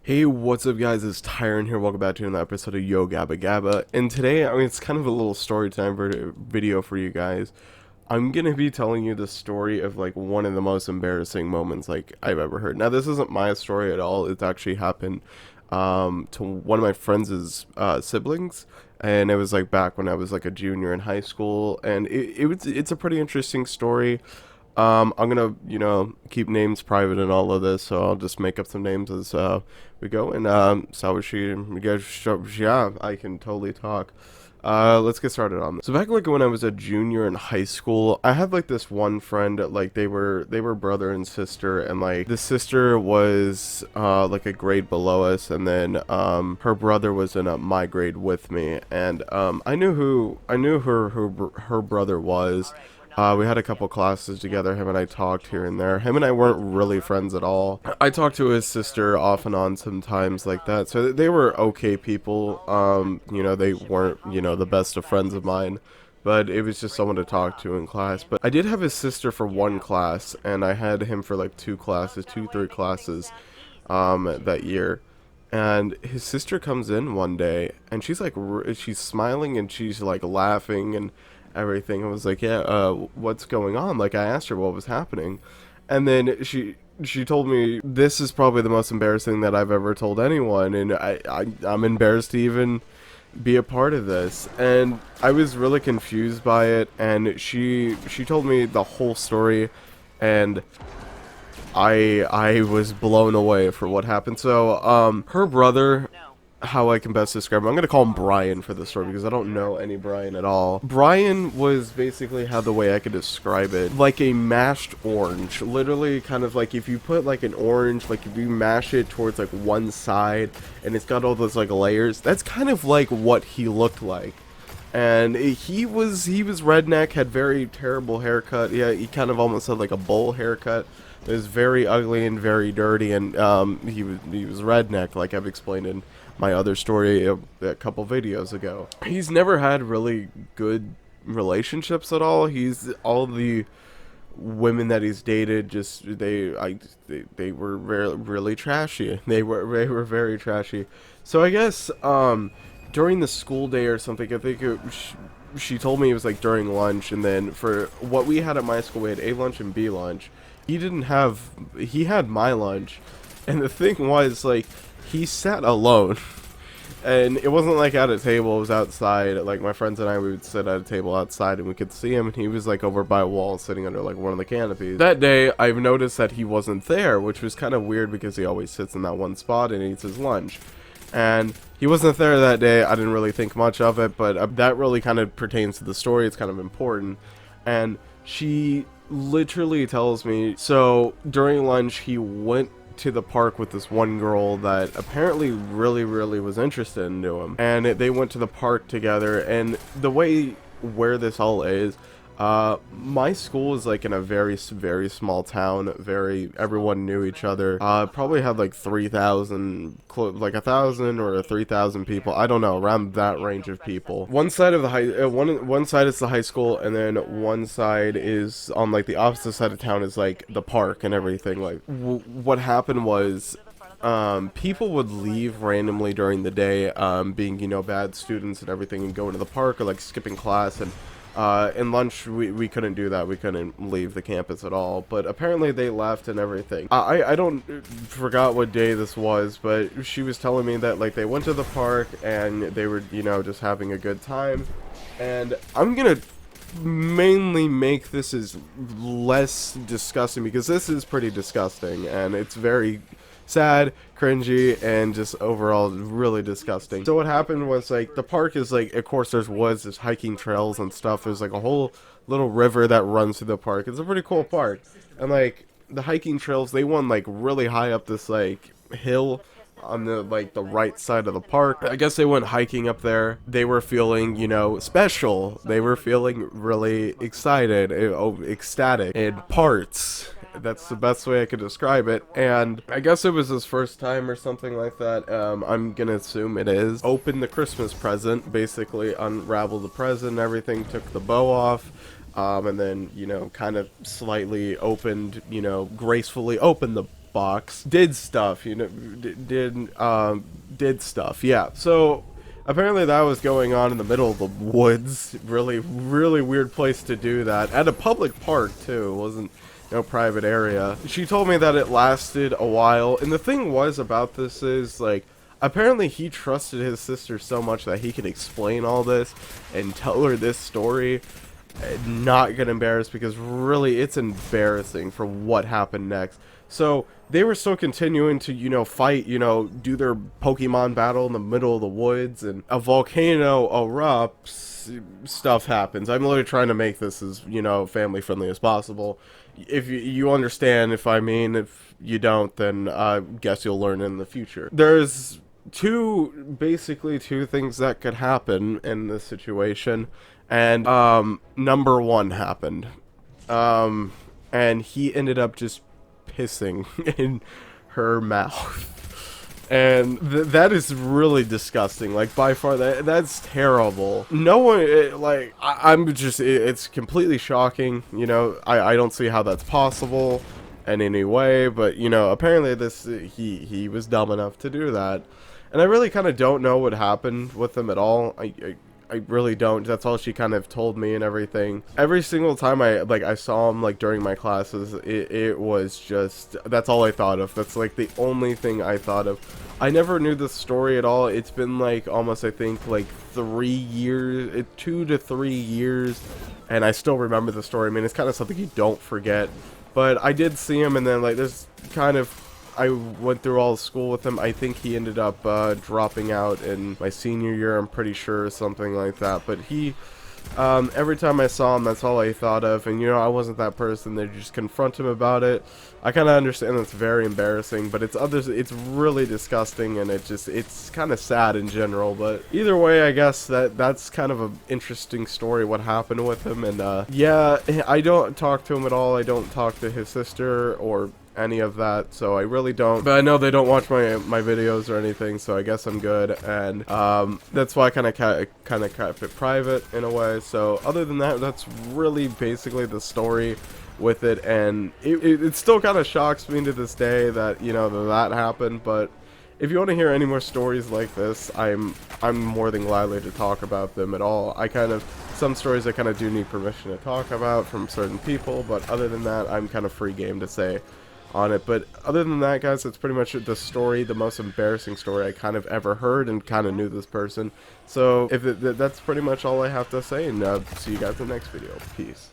Hey, what's up guys, it's Tyron here, welcome back to another episode of Yo Gabba Gabba, and today, it's kind of a little story time video for you guys. I'm gonna be telling you the story of like one of the most embarrassing moments like I've ever heard. Now this isn't my story at all, it's actually happened to one of my friends' siblings, and it was like back when I was like a junior in high school, and it's a pretty interesting story. I'm gonna, keep names private and all of this, so I'll just make up some names as we go. And yeah, I can totally talk. Let's get started on this. So back like when I was a junior in high school, I had like this one friend. Like they were brother and sister, and like the sister was like a grade below us, and then her brother was in my grade with me, and I knew her brother was. We had a couple classes together. Him and I talked here and there. Him and I weren't really friends at all. I talked to his sister off and on sometimes like that. So they were okay people. They weren't, the best of friends of mine. But it was just someone to talk to in class. But I did have his sister for one class, and I had him for like two, three classes that year. And his sister comes in one day, and she's like, she's smiling and she's like laughing and everything. I was like, yeah, what's going on? Like, I asked her what was happening, and then she told me this is probably the most embarrassing that I've ever told anyone, and I'm embarrassed to even be a part of this. And I was really confused by it, and she told me the whole story, and I was blown away for what happened. So her brother, how I can best describe him, I'm gonna call him Brian for this story because I don't know any Brian at all. Brian was basically how the way I could describe it, like a mashed orange. Literally, kind of like if you put like an orange, like if you mash it towards like one side, and it's got all those like layers. That's kind of like what he looked like. And he was redneck, had very terrible haircut. Yeah, he kind of almost had like a bowl haircut. It was very ugly and very dirty, and he was redneck, like I've explained in my other story a couple videos ago. He's never had really good relationships at all. He's all the women that he's dated, just they were really trashy. They were very trashy. So I guess during the school day or something, I think she told me it was like during lunch, and then for what we had at my school, we had A lunch and B lunch. He had my lunch, and the thing was, like, he sat alone, and it wasn't like at a table, it was outside. Like, my friends and I, we would sit at a table outside, and we could see him, and he was like over by a wall sitting under like one of the canopies. That day I've noticed that he wasn't there, which was kind of weird because he always sits in that one spot and eats his lunch, and he wasn't there that day. I didn't really think much of it, but that really kind of pertains to the story. It's kind of important. And she literally tells me, so during lunch he went to the park with this one girl that apparently really was interested into him, and they went to the park together. And the way where this all is, my school is like in a very small town. Everyone knew each other. Probably had like 3,000, like 1,000 or 3,000 people. I don't know, around that range of people. One side of the one side is the high school, and then one side is on like the opposite side of town is like the park and everything. Like what happened was, people would leave randomly during the day, being bad students and everything, and go into the park or like skipping class. And in lunch, we couldn't do that. We couldn't leave the campus at all. But apparently they left and everything. I don't forgot what day this was, but she was telling me that like they went to the park and they were just having a good time. And I'm gonna mainly make this as less disgusting because this is pretty disgusting, and it's very sad, cringy, and just overall really disgusting. So what happened was, like, the park is like, of course there's woods, there's hiking trails and stuff. There's like a whole little river that runs through the park. It's a pretty cool park. And like the hiking trails, they went like really high up this like hill on the like the right side of the park. I guess they went hiking up there. They were feeling, special. They were feeling really excited, ecstatic in parts. That's the best way I could describe it. And I guess it was his first time or something like that. I'm gonna assume it is. Opened the Christmas present, basically unraveled the present, everything, took the bow off. And then, kind of slightly opened, gracefully opened box, did stuff, did stuff, yeah. So apparently that was going on in the middle of the woods. Really, really weird place to do that. At a public park, too. It wasn't no private area. She told me that it lasted a while. And the thing was about this is, like, apparently he trusted his sister so much that he could explain all this and tell her this story and not get embarrassed, because really it's embarrassing for what happened next. So they were still continuing to, fight, do their Pokemon battle in the middle of the woods, and a volcano erupts, stuff happens. I'm literally trying to make this as, family friendly as possible. If you understand, if you don't, then I guess you'll learn in the future. There's basically two things that could happen in this situation, and number one happened, and he ended up just pissing in her mouth. And that is really disgusting. Like, by far, that's terrible. No one, it's completely shocking. I don't see how that's possible in any way. But, apparently he was dumb enough to do that. And I really kind of don't know what happened with him at all. I really don't. That's all she kind of told me and everything. Every single time I saw him, like, during my classes, it was just, that's all I thought of. That's, like, the only thing I thought of. I never knew the story at all. It's been, like, almost, I think, like, 3 years, 2 to 3 years, and I still remember the story. I mean, it's kind of something you don't forget. But I did see him, and then, like, there's kind of, I went through all school with him. I think he ended up dropping out in my senior year, I'm pretty sure, or something like that. But he, every time I saw him, that's all I thought of. And, I wasn't that person that just confront him about it. I kind of understand it's very embarrassing, but it's really disgusting, and it's kind of sad in general. But either way, I guess that's kind of an interesting story, what happened with him. And, yeah, I don't talk to him at all. I don't talk to his sister or any of that, so I really don't. But I know they don't watch my videos or anything, so I guess I'm good. And that's why I kind of kept it private in a way. So other than that, that's really basically the story with it. And it still kind of shocks me to this day that that happened. But if you want to hear any more stories like this, I'm more than gladly to talk about them at all. Some stories I kind of do need permission to talk about from certain people, but other than that, I'm kind of free game to say on it. But other than that, guys, that's pretty much the story, the most embarrassing story I kind of ever heard, and kind of knew this person. So that's pretty much all I have to say, and see you guys in the next video. Peace.